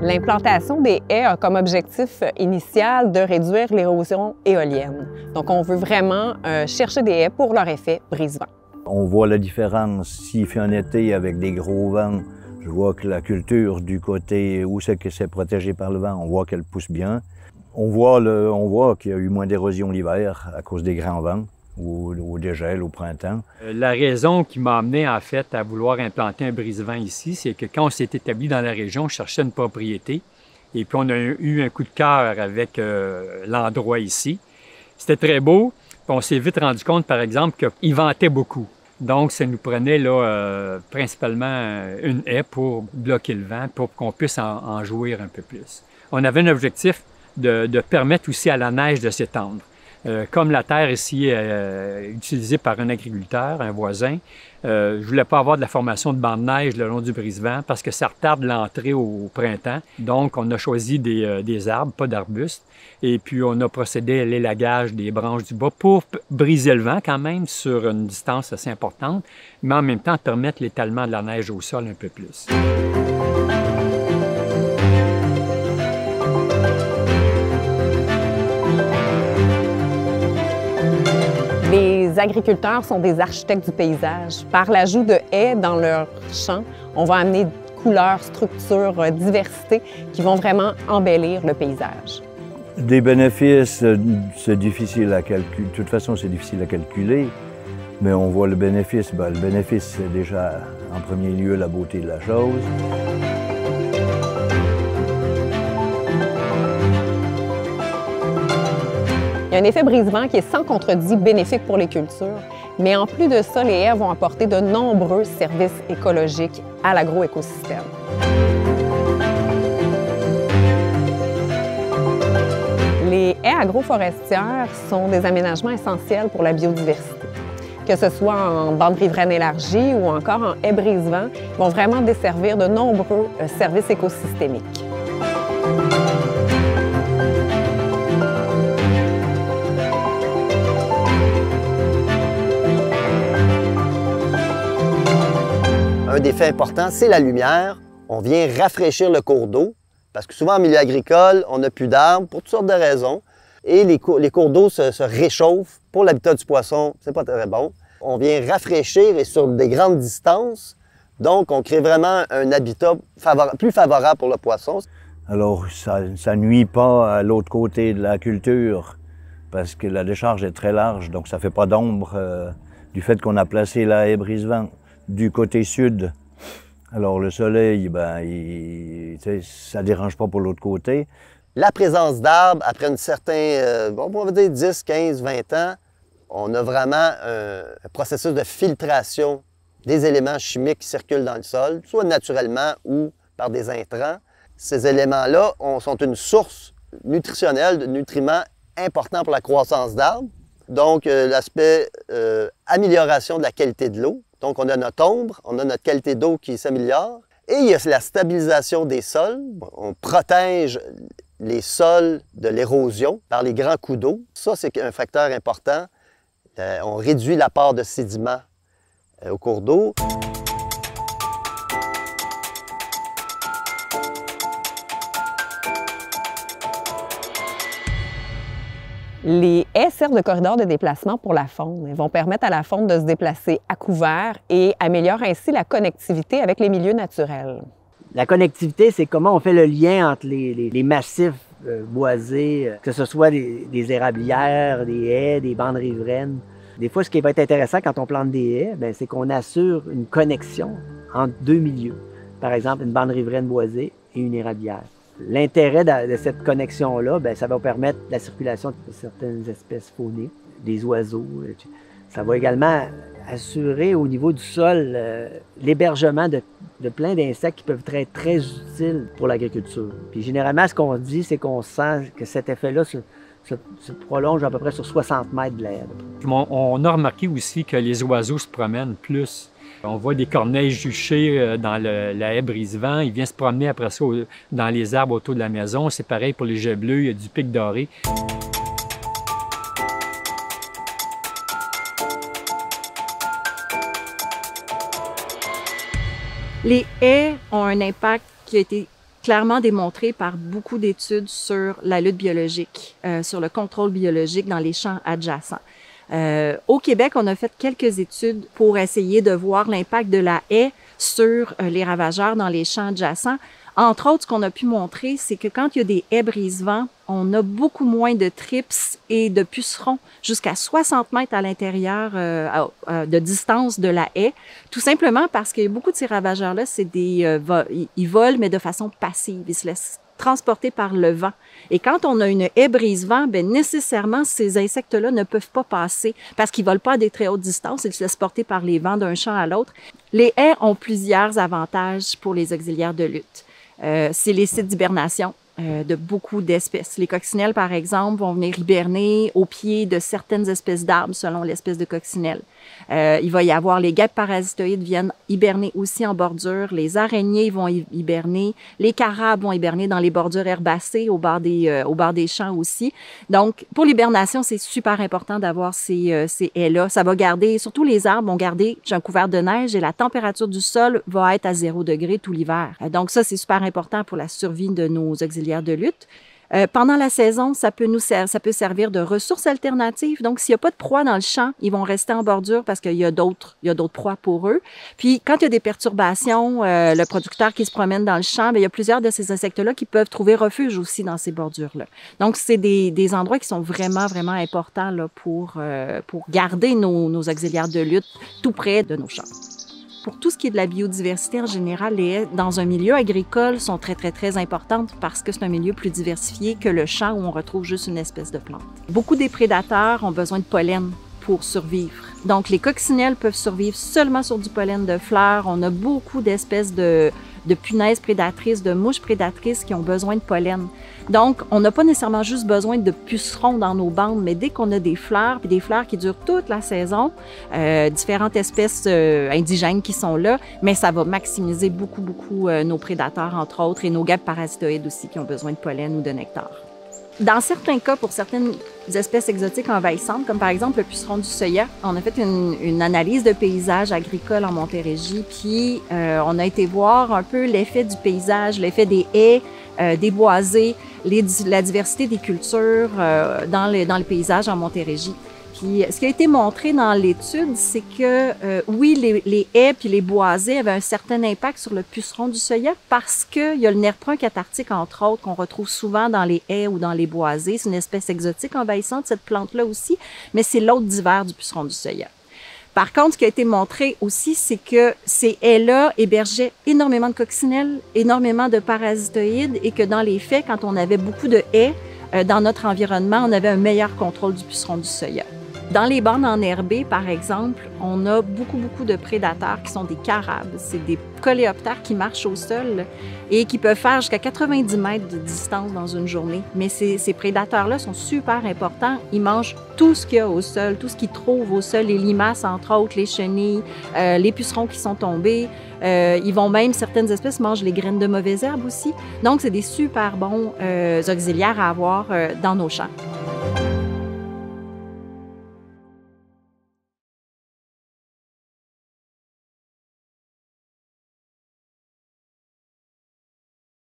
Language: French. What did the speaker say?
L'implantation des haies a comme objectif initial de réduire l'érosion éolienne. Donc, on veut vraiment chercher des haies pour leur effet brise-vent. On voit la différence. S'il fait un été avec des gros vents, je vois que la culture du côté où c'est que c'est protégé par le vent, on voit qu'elle pousse bien. On voit qu'il y a eu moins d'érosion l'hiver à cause des grands vents ou des gels au printemps. La raison qui m'a amené en fait à vouloir implanter un brise-vent ici, c'est que quand on s'est établi dans la région, on cherchait une propriété et puis on a eu un coup de cœur avec l'endroit ici. C'était très beau, puis on s'est vite rendu compte par exemple qu'il ventait beaucoup. Donc ça nous prenait là principalement une haie pour bloquer le vent, pour qu'on puisse en jouir un peu plus. On avait un objectif de permettre aussi à la neige de s'étendre. Comme la terre ici est utilisée par un agriculteur, un voisin, je ne voulais pas avoir de la formation de bancs de neige le long du brise-vent parce que ça retarde l'entrée au printemps. Donc, on a choisi des arbres, pas d'arbustes. Et puis, on a procédé à l'élagage des branches du bois pour briser le vent quand même sur une distance assez importante, mais en même temps permettre l'étalement de la neige au sol un peu plus. Les agriculteurs sont des architectes du paysage. Par l'ajout de haies dans leurs champs, on va amener couleurs, structures, diversité qui vont vraiment embellir le paysage. Des bénéfices, c'est difficile à calculer. De toute façon, c'est difficile à calculer, mais on voit le bénéfice. Bien, le bénéfice, c'est déjà en premier lieu la beauté de la chose. Il y a un effet brise-vent qui est sans contredit bénéfique pour les cultures, mais en plus de ça, les haies vont apporter de nombreux services écologiques à l'agroécosystème. Les haies agroforestières sont des aménagements essentiels pour la biodiversité. Que ce soit en bande riveraine élargie ou encore en haies brise-vent, ils vont vraiment desservir de nombreux services écosystémiques. Un des faits importants, c'est la lumière. On vient rafraîchir le cours d'eau, parce que souvent en milieu agricole, on n'a plus d'arbres pour toutes sortes de raisons. Et les cours d'eau se réchauffent. Pour l'habitat du poisson, c'est pas très bon. On vient rafraîchir et sur des grandes distances. Donc, on crée vraiment un habitat plus favorable pour le poisson. Alors, ça nuit pas à l'autre côté de la culture, parce que la décharge est très large, donc ça fait pas d'ombre du fait qu'on a placé la haie brise-vent du côté sud. Alors le soleil, ça ne dérange pas pour l'autre côté. La présence d'arbres, après une certaine, on va dire 10, 15, 20 ans, on a vraiment un processus de filtration des éléments chimiques qui circulent dans le sol, soit naturellement ou par des intrants. Ces éléments-là sont une source nutritionnelle de nutriments importants pour la croissance d'arbres. Donc, l'aspect amélioration de la qualité de l'eau. Donc, on a notre ombre, on a notre qualité d'eau qui s'améliore. Et il y a la stabilisation des sols. On protège les sols de l'érosion par les grands coups d'eau. Ça, c'est un facteur important. On réduit l'apport de sédiments au cours d'eau. Les haies servent de corridor de déplacement pour la faune. Elles vont permettre à la faune de se déplacer à couvert et améliorent ainsi la connectivité avec les milieux naturels. La connectivité, c'est comment on fait le lien entre les massifs boisés, que ce soit des érablières, des haies, des bandes riveraines. Des fois, ce qui va être intéressant quand on plante des haies, c'est qu'on assure une connexion entre deux milieux. Par exemple, une bande riveraine boisée et une érablière. L'intérêt de cette connexion-là, ça va permettre la circulation de certaines espèces fauniques, des oiseaux. Ça va également assurer au niveau du sol l'hébergement de plein d'insectes qui peuvent être très utiles pour l'agriculture. Puis généralement, ce qu'on dit, c'est qu'on sent que cet effet-là se prolonge à peu près sur 60 mètres de l'air. On a remarqué aussi que les oiseaux se promènent plus. On voit des corneilles juchées dans la haie brise-vent. Il vient se promener après ça dans les arbres autour de la maison. C'est pareil pour les jets bleus, il y a du pic doré. Les haies ont un impact qui a été clairement démontré par beaucoup d'études sur la lutte biologique, sur le contrôle biologique dans les champs adjacents. Au Québec, on a fait quelques études pour essayer de voir l'impact de la haie sur les ravageurs dans les champs adjacents. Entre autres, ce qu'on a pu montrer, c'est que quand il y a des haies brise-vent, on a beaucoup moins de trips et de pucerons, jusqu'à 60 mètres à l'intérieur de distance de la haie, tout simplement parce que beaucoup de ces ravageurs-là, ils volent, mais de façon passive. Ils se laissent transporter par le vent. Et quand on a une haie brise-vent, bien nécessairement, ces insectes-là ne peuvent pas passer parce qu'ils volent pas à des très hautes distances, ils se laissent porter par les vents d'un champ à l'autre. Les haies ont plusieurs avantages pour les auxiliaires de lutte. C'est les sites d'hibernation de beaucoup d'espèces. Les coccinelles, par exemple, vont venir hiberner au pied de certaines espèces d'arbres selon l'espèce de coccinelle. Il va y avoir les guêpes parasitoïdes viennent hiberner aussi en bordure. Les araignées vont hiberner. Les carabes vont hiberner dans les bordures herbacées au bord des champs aussi. Donc, pour l'hibernation, c'est super important d'avoir ces haies-là. Ça va garder, surtout les arbres vont garder un couvert de neige et la température du sol va être à 0 degré tout l'hiver. Donc ça, c'est super important pour la survie de nos auxiliaires de lutte. Pendant la saison, ça peut servir de ressources alternatives. Donc, s'il n'y a pas de proie dans le champ, ils vont rester en bordure parce qu'il y a d'autres proies pour eux. Puis, quand il y a des perturbations, le producteur qui se promène dans le champ, bien, il y a plusieurs de ces insectes-là qui peuvent trouver refuge aussi dans ces bordures-là. Donc, c'est des endroits qui sont vraiment, vraiment importants là, pour garder nos auxiliaires de lutte tout près de nos champs. Pour tout ce qui est de la biodiversité en général, les haies dans un milieu agricole sont très, très, très importantes parce que c'est un milieu plus diversifié que le champ où on retrouve juste une espèce de plante. Beaucoup des prédateurs ont besoin de pollen pour survivre. Donc, les coccinelles peuvent survivre seulement sur du pollen de fleurs. On a beaucoup d'espèces de punaises prédatrices, de mouches prédatrices qui ont besoin de pollen. Donc, on n'a pas nécessairement juste besoin de pucerons dans nos bandes, mais dès qu'on a des fleurs, puis des fleurs qui durent toute la saison, différentes espèces indigènes qui sont là, mais ça va maximiser beaucoup, beaucoup nos prédateurs, entre autres, et nos guêpes parasitoïdes aussi qui ont besoin de pollen ou de nectar. Dans certains cas, pour certaines espèces exotiques envahissantes, comme par exemple le puceron du Soya, on a fait une analyse de paysage agricole en Montérégie, puis on a été voir un peu l'effet du paysage, l'effet des haies, des boisés, la diversité des cultures dans le paysage en Montérégie. Puis, ce qui a été montré dans l'étude, c'est que oui, les haies puis les boisés avaient un certain impact sur le puceron du Soya parce qu'il y a le nerf brun cathartique, entre autres, qu'on retrouve souvent dans les haies ou dans les boisés. C'est une espèce exotique envahissante, cette plante-là aussi, mais c'est l'hôte d'hiver du puceron du Soya. Par contre, ce qui a été montré aussi, c'est que ces haies-là hébergeaient énormément de coccinelles, énormément de parasitoïdes et que dans les faits, quand on avait beaucoup de haies dans notre environnement, on avait un meilleur contrôle du puceron du Soya. Dans les bandes enherbées, par exemple, on a beaucoup, beaucoup de prédateurs qui sont des carabes. C'est des coléoptères qui marchent au sol et qui peuvent faire jusqu'à 90 mètres de distance dans une journée. Mais ces prédateurs-là sont super importants. Ils mangent tout ce qu'il y a au sol, tout ce qu'ils trouvent au sol, les limaces, entre autres, les chenilles, les pucerons qui sont tombés. Ils vont même, certaines espèces mangent les graines de mauvaises herbes aussi. Donc, c'est des super bons auxiliaires à avoir dans nos champs.